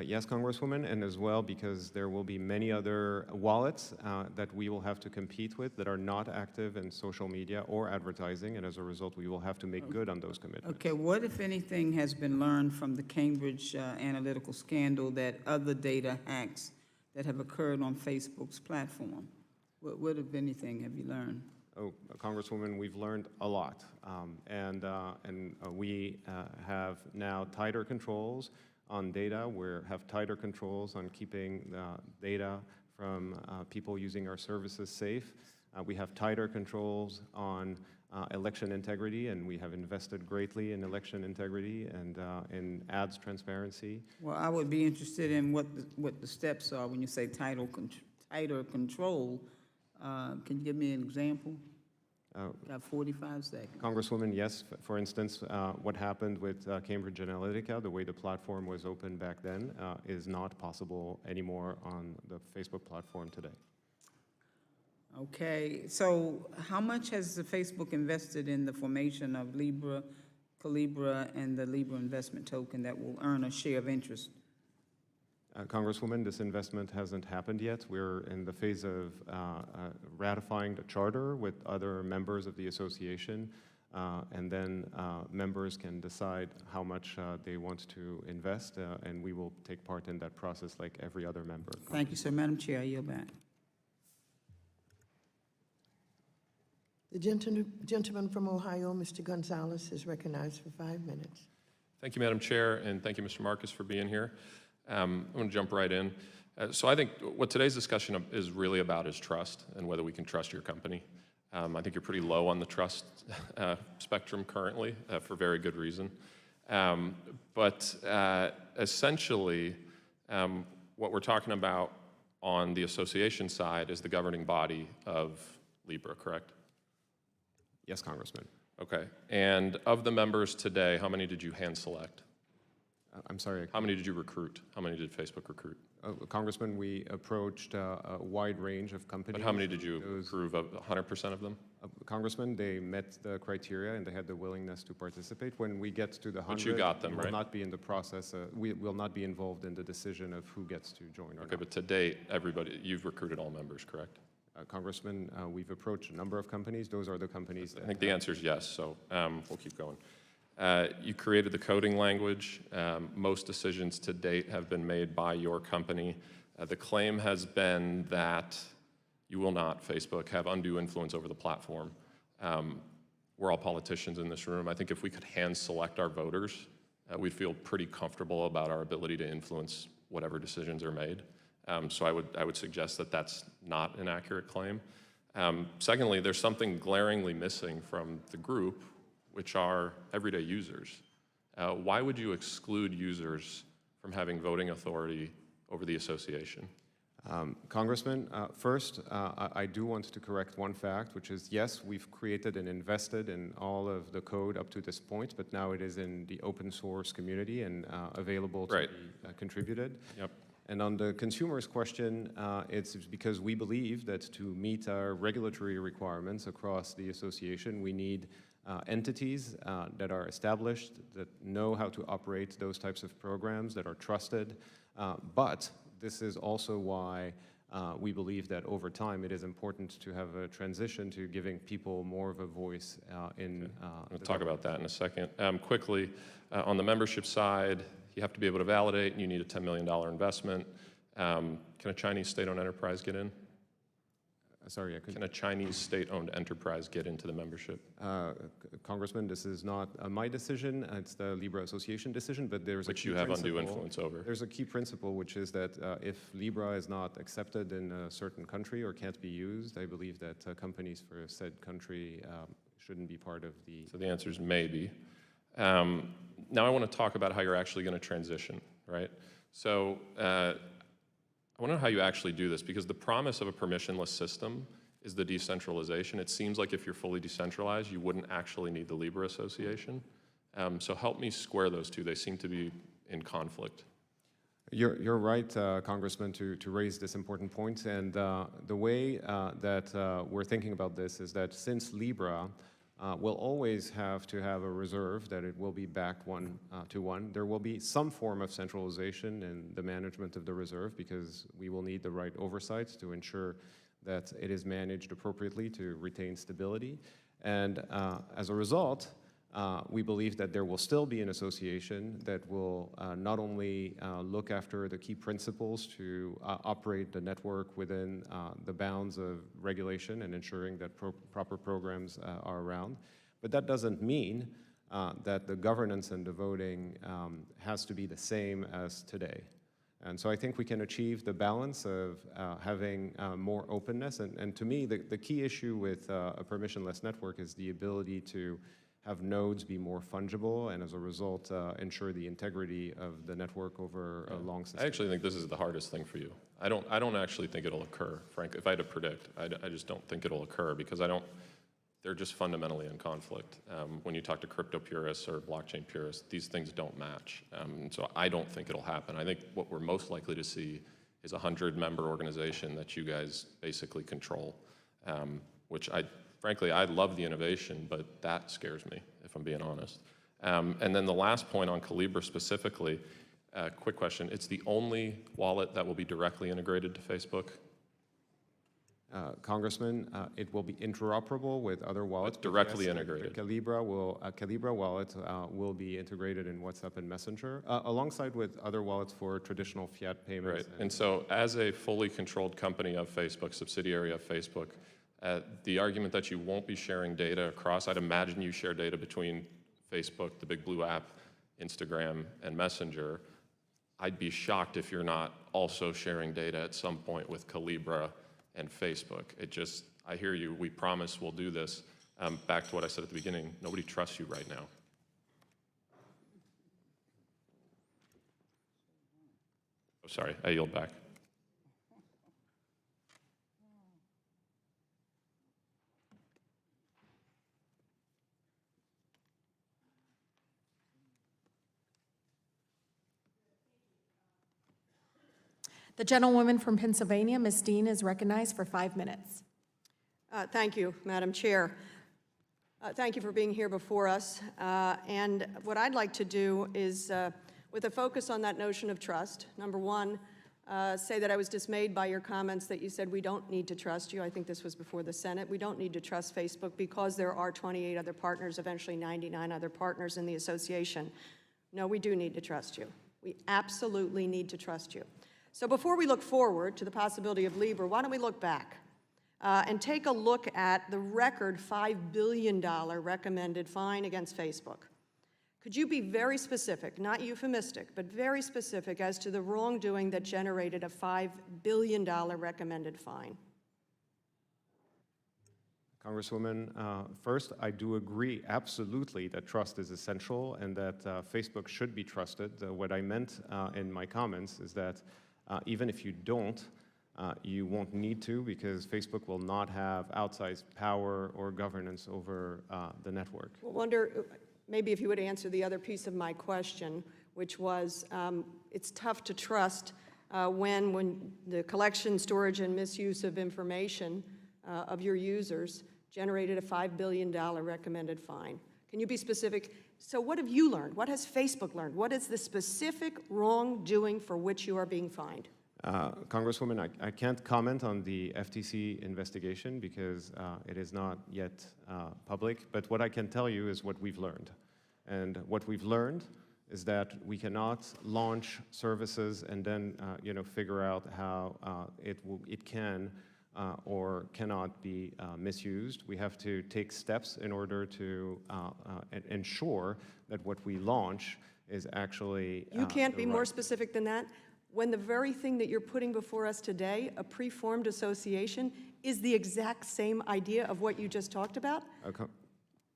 Yes, Congresswoman, and as well because there will be many other wallets that we will have to compete with that are not active in social media or advertising, and as a result, we will have to make good on those commitments. Okay, what, if anything, has been learned from the Cambridge Analytical scandal that other data hacks that have occurred on Facebook's platform? What, if anything, have you learned? Oh, Congresswoman, we've learned a lot, and we have now tighter controls on data. We have tighter controls on keeping data from people using our services safe. We have tighter controls on election integrity, and we have invested greatly in election integrity and in ads transparency. Well, I would be interested in what the steps are when you say tighter control. Can you give me an example? Got 45 seconds. Congresswoman, yes, for instance, what happened with Cambridge Analytica, the way the platform was opened back then, is not possible anymore on the Facebook platform today. Okay, so how much has the Facebook invested in the formation of Libra, Calibra, and the Libra investment token that will earn a share of interest? Congresswoman, this investment hasn't happened yet. We're in the phase of ratifying the charter with other members of the association, and then members can decide how much they want to invest, and we will take part in that process like every other member. Thank you, sir. Madam Chair, I yield back. The gentleman from Ohio, Mr. Gonzalez, is recognized for 5 minutes. Thank you, Madam Chair, and thank you, Mr. Marcus, for being here. I'm going to jump right in. So I think what today's discussion is really about is trust and whether we can trust your company. I think you're pretty low on the trust spectrum currently for very good reason. But essentially, what we're talking about on the association side is the governing body of Libra, correct? Yes, Congressman. Okay. And of the members today, how many did you hand select? I'm sorry. How many did you recruit? How many did Facebook recruit? Congressman, we approached a wide range of companies. But how many did you approve of? 100% of them? Congressman, they met the criteria and they had the willingness to participate. When we get to the 100, But you got them, we will right? not be in the process. We will not be involved in the decision of who gets to join or Okay, not. but to date, you've recruited all members, correct? Congressman, we've approached a number of companies. Those are the companies that I think the answer is yes, so we'll keep going. You created the coding language. Most decisions to date have been made by your company. The claim has been that you will not, Facebook, have undue influence over the platform. We're all politicians in this room. I think if we could hand select our voters, we'd feel pretty comfortable about our ability to influence whatever decisions are made. So I would suggest that that's not an accurate claim. Secondly, there's something glaringly missing from the group, which are everyday users. Why would you exclude users from having voting authority over the association? Congressman, first, I do want to correct one fact, which is, yes, we've created and invested in all of the code up to this point, but now it is in the open source community and available to be contributed. Yep. And on the consumer's question, it's because we believe that to meet our regulatory requirements across the association, we need entities that are established, that know how to operate those types of programs, that are trusted. But this is also why we believe that over time it is important to have a transition to giving people more of a voice in. We'll talk about that in a second. Quickly, on the membership side, you have to be able to validate, and you need a $10 million investment. Can a Chinese state-owned enterprise get in? Sorry, I couldn't. Can a Chinese state-owned enterprise get into the membership? Congressman, this is not my decision. It's the Libra Association decision, but there's Which you have undue influence over. There's a key principle, which is that if Libra is not accepted in a certain country or can't be used, I believe that companies for said country shouldn't be part of the. So the answer is maybe. Now I want to talk about how you're actually going to transition, right? So I want to know how you actually do this, because the promise of a permissionless system is the decentralization. It seems like if you're fully decentralized, you wouldn't actually need the Libra Association. So help me square those two. They seem to be in conflict. You're right, Congressman, to raise this important point. And the way that we're thinking about this is that since Libra will always have to have a reserve, that it will be backed 1-to-1. There will be some form of centralization in the management of the reserve, because we will need the right oversight to ensure that it is managed appropriately to retain stability. And as a result, we believe that there will still be an association that will not only look after the key principles to operate the network within the bounds of regulation and ensuring that proper programs are around, but that doesn't mean that the governance and the voting has to be the same as today. And so I think we can achieve the balance of having more openness. And to me, the key issue with a permissionless network is the ability to have nodes be more fungible and as a result ensure the integrity of the network over a long system. I actually think this is the hardest thing for you. I don't actually think it'll occur, frankly. If I had to predict, I just don't think it'll occur because they're just fundamentally in conflict. When you talk to crypto purists or blockchain purists, these things don't match. So I don't think it'll happen. I think what we're most likely to see is a 100-member organization that you guys basically control, which frankly, I love the innovation, but that scares me, if I'm being honest. And then the last point on Calibra specifically, quick question. It's the only wallet that will be directly integrated to Facebook? Congressman, it will be interoperable with other wallets. But directly yes, integrated. The Calibra wallet will be integrated in WhatsApp and Messenger, alongside with other wallets for traditional fiat payments. Right, and so as a fully controlled company of Facebook, subsidiary of Facebook, the argument that you won't be sharing data across, I'd imagine you share data between Facebook, the big blue app, Instagram, and Messenger. I'd be shocked if you're not also sharing data at some point with Calibra and Facebook. I hear you, we promise we'll do this. Back to what I said at the beginning, nobody trusts you right now. Oh, sorry, I yield back. The gentlewoman from Pennsylvania, Ms. Dean, is recognized for 5 minutes. Thank you, Madam Chair. Thank you for being here before us. And what I'd like to do is, with a focus on that notion of trust, number one, say that I was dismayed by your comments that you said we don't need to trust you. I think this was before the Senate. We don't need to trust Facebook because there are 28 other partners, eventually 99 other partners in the association. No, we do need to trust you. We absolutely need to trust you. So before we look forward to the possibility of Libra, why don't we look back and take a look at the record $5 billion recommended fine against Facebook. Could you be very specific, not euphemistic, but very specific as to the wrongdoing that generated a $5 billion recommended fine? Congresswoman, first, I do agree absolutely that trust is essential and that Facebook should be trusted. What I meant in my comments is that even if you don't, you won't need to because Facebook will not have outsized power or governance over the network. I wonder maybe if you would answer the other piece of my question, which was it's tough to trust when the collection, storage, and misuse of information of your users generated a $5 billion recommended fine. Can you be specific? So what have you learned? What has Facebook learned? What is the specific wrongdoing for which you are being fined? Congresswoman, I can't comment on the FTC investigation because it is not yet public, but what I can tell you is what we've learned. And what we've learned is that we cannot launch services and then figure out how it can or cannot be misused. We have to take steps in order to ensure that what we launch is actually You can't be more specific than that? When the very thing that you're putting before us today, a preformed association, is the exact same idea of what you just talked about? Okay.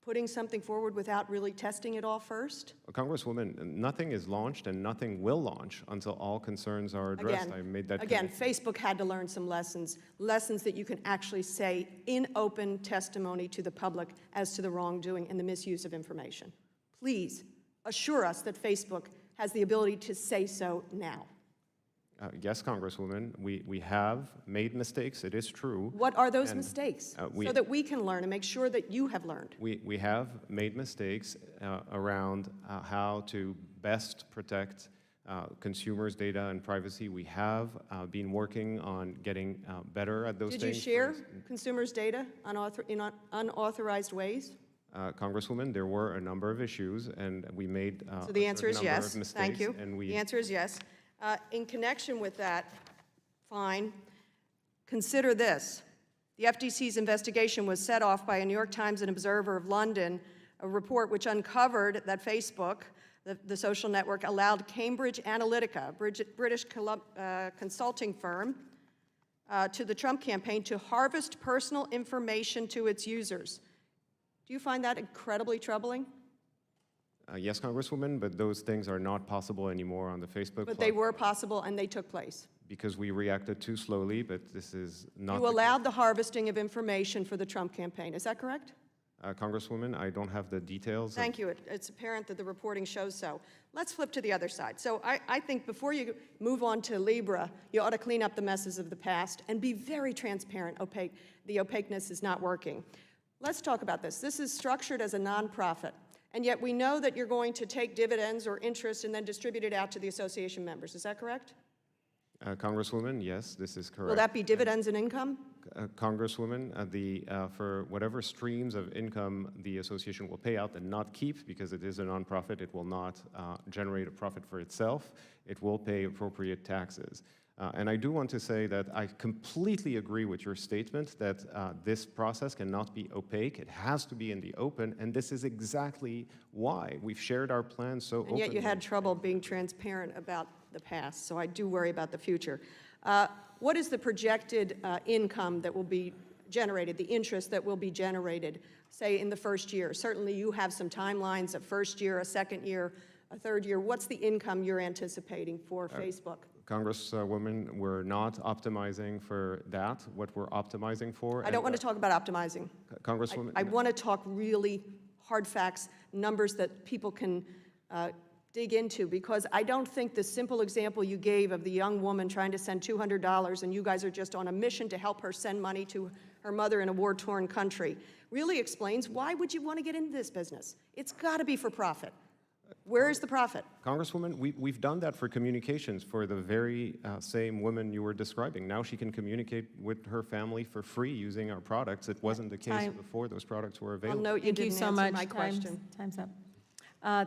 Putting something forward without really testing it all first? Congresswoman, nothing is launched and nothing will launch until all concerns are addressed. I made that Again, Facebook had to learn some lessons that you can actually say in open testimony to the public as to the wrongdoing and the misuse of information. Please assure us that Facebook has the ability to say so now. Yes, Congresswoman, we have made mistakes, it is true. What are those mistakes? so that we can learn and make sure that you have learned. We have made mistakes around how to best protect consumers' data and privacy. We have been working on getting better at those things. Did you share consumers' data in unauthorized ways? Congresswoman, there were a number of issues, and we made So the answer is yes. mistakes. Thank you. And The answer is yes. In connection with that, fine, consider this. The FTC's investigation was set off by a New York Times and Observer of London, a report which uncovered that Facebook, the social network, allowed Cambridge Analytica, British consulting firm, to the Trump campaign to harvest personal information to its users. Do you find that incredibly troubling? Yes, Congresswoman, but those things are not possible anymore on the Facebook But they platform were possible and they took place. because we reacted too slowly, but this is not You the allowed the harvesting of information for the Trump campaign, is that correct? Congresswoman, I don't have the details. Thank you. It's apparent that the reporting shows so. Let's flip to the other side. So I think before you move on to Libra, you ought to clean up the messes of the past and be very transparent. The opaqueness is not working. Let's talk about this. This is structured as a nonprofit, and yet we know that you're going to take dividends or interest and then distribute it out to the association members. Is that correct? Congresswoman, yes, this is correct. Will that be dividends and income? Congresswoman, for whatever streams of income the association will pay out and not keep, because it is a nonprofit, it will not generate a profit for itself. It will pay appropriate taxes. And I do want to say that I completely agree with your statement that this process cannot be opaque. It has to be in the open, and this is exactly why we've shared our plans so openly. And yet you had trouble being transparent about the past, so I do worry about the future. What is the projected income that will be generated, the interest that will be generated, say, in the first year? Certainly you have some timelines, a first year, a second year, a third year. What's the income you're anticipating for Facebook? Congresswoman, we're not optimizing for that. What we're optimizing for... I don't want to talk about optimizing. Congresswoman... I want to talk really hard facts, numbers that people can dig into, because I don't think the simple example you gave of the young woman trying to send $200 and you guys are just on a mission to help her send money to her mother in a war-torn country really explains why would you want to get into this business. It's got to be for profit. Where is the profit? Congresswoman, we've done that for communications for the very same woman you were describing. Now she can communicate with her family for free using our products. It wasn't the case before those products were I'll available. note you Thank you didn't so answer much. my question. Time's up.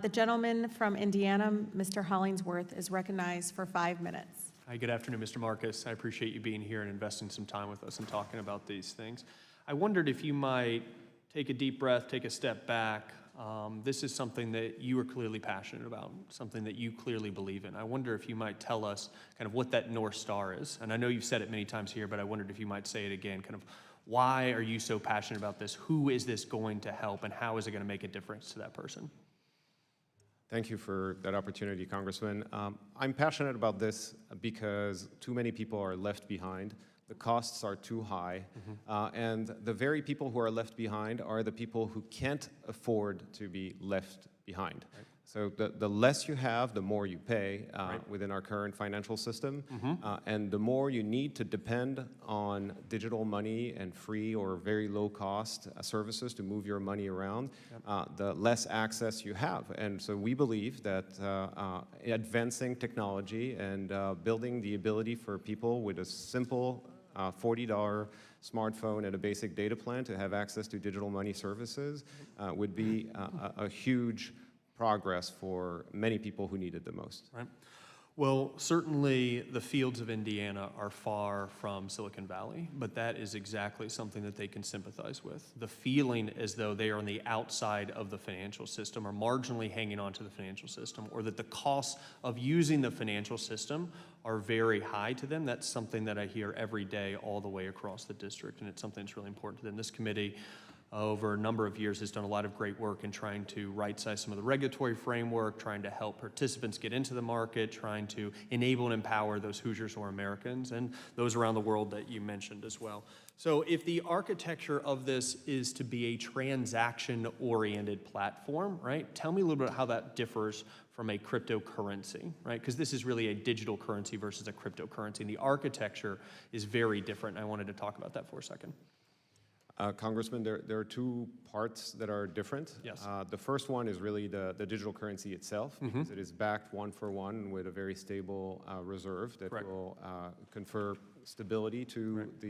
The gentleman from Indiana, Mr. Hollingsworth, is recognized for 5 minutes. Hi, good afternoon, Mr. Marcus. I appreciate you being here and investing some time with us and talking about these things. I wondered if you might take a deep breath, take a step back. This is something that you are clearly passionate about, something that you clearly believe in. I wonder if you might tell us kind of what that North Star is. And I know you've said it many times here, but I wondered if you might say it again, kind of why are you so passionate about this? Who is this going to help, and how is it going to make a difference to that person? Thank you for that opportunity, Congressman. I'm passionate about this because too many people are left behind. The costs are too high, and the very people who are left behind are the people who can't afford to be left behind. Right. So the less you have, the more you pay within our current financial system, and the more you need to depend on digital money and free or very low-cost services to move your money around, the less access you have. And so we believe that advancing technology and building the ability for people with a simple $40 smartphone and a basic data plan to have access to digital money services would be a huge progress for many people who need it the most. Right. Well, certainly the fields of Indiana are far from Silicon Valley, but that is exactly something that they can sympathize with. The feeling as though they are on the outside of the financial system or marginally hanging on to the financial system, or that the costs of using the financial system are very high to them. That's something that I hear every day all the way across the district, and it's something that's really important to them. This committee over a number of years has done a lot of great work in trying to right-size some of the regulatory framework, trying to help participants get into the market, trying to enable and empower those Hoosiers or Americans and those around the world that you mentioned as well. So if the architecture of this is to be a transaction-oriented platform, right, tell me a little bit how that differs from a cryptocurrency, right? Because this is really a digital currency versus a cryptocurrency, and the architecture is very different. I wanted to talk about that for a second. Congressman, there are two parts that are different. Yes. The first one is really the digital currency itself, because it is backed one-for-one with a very stable reserve that will confer stability to the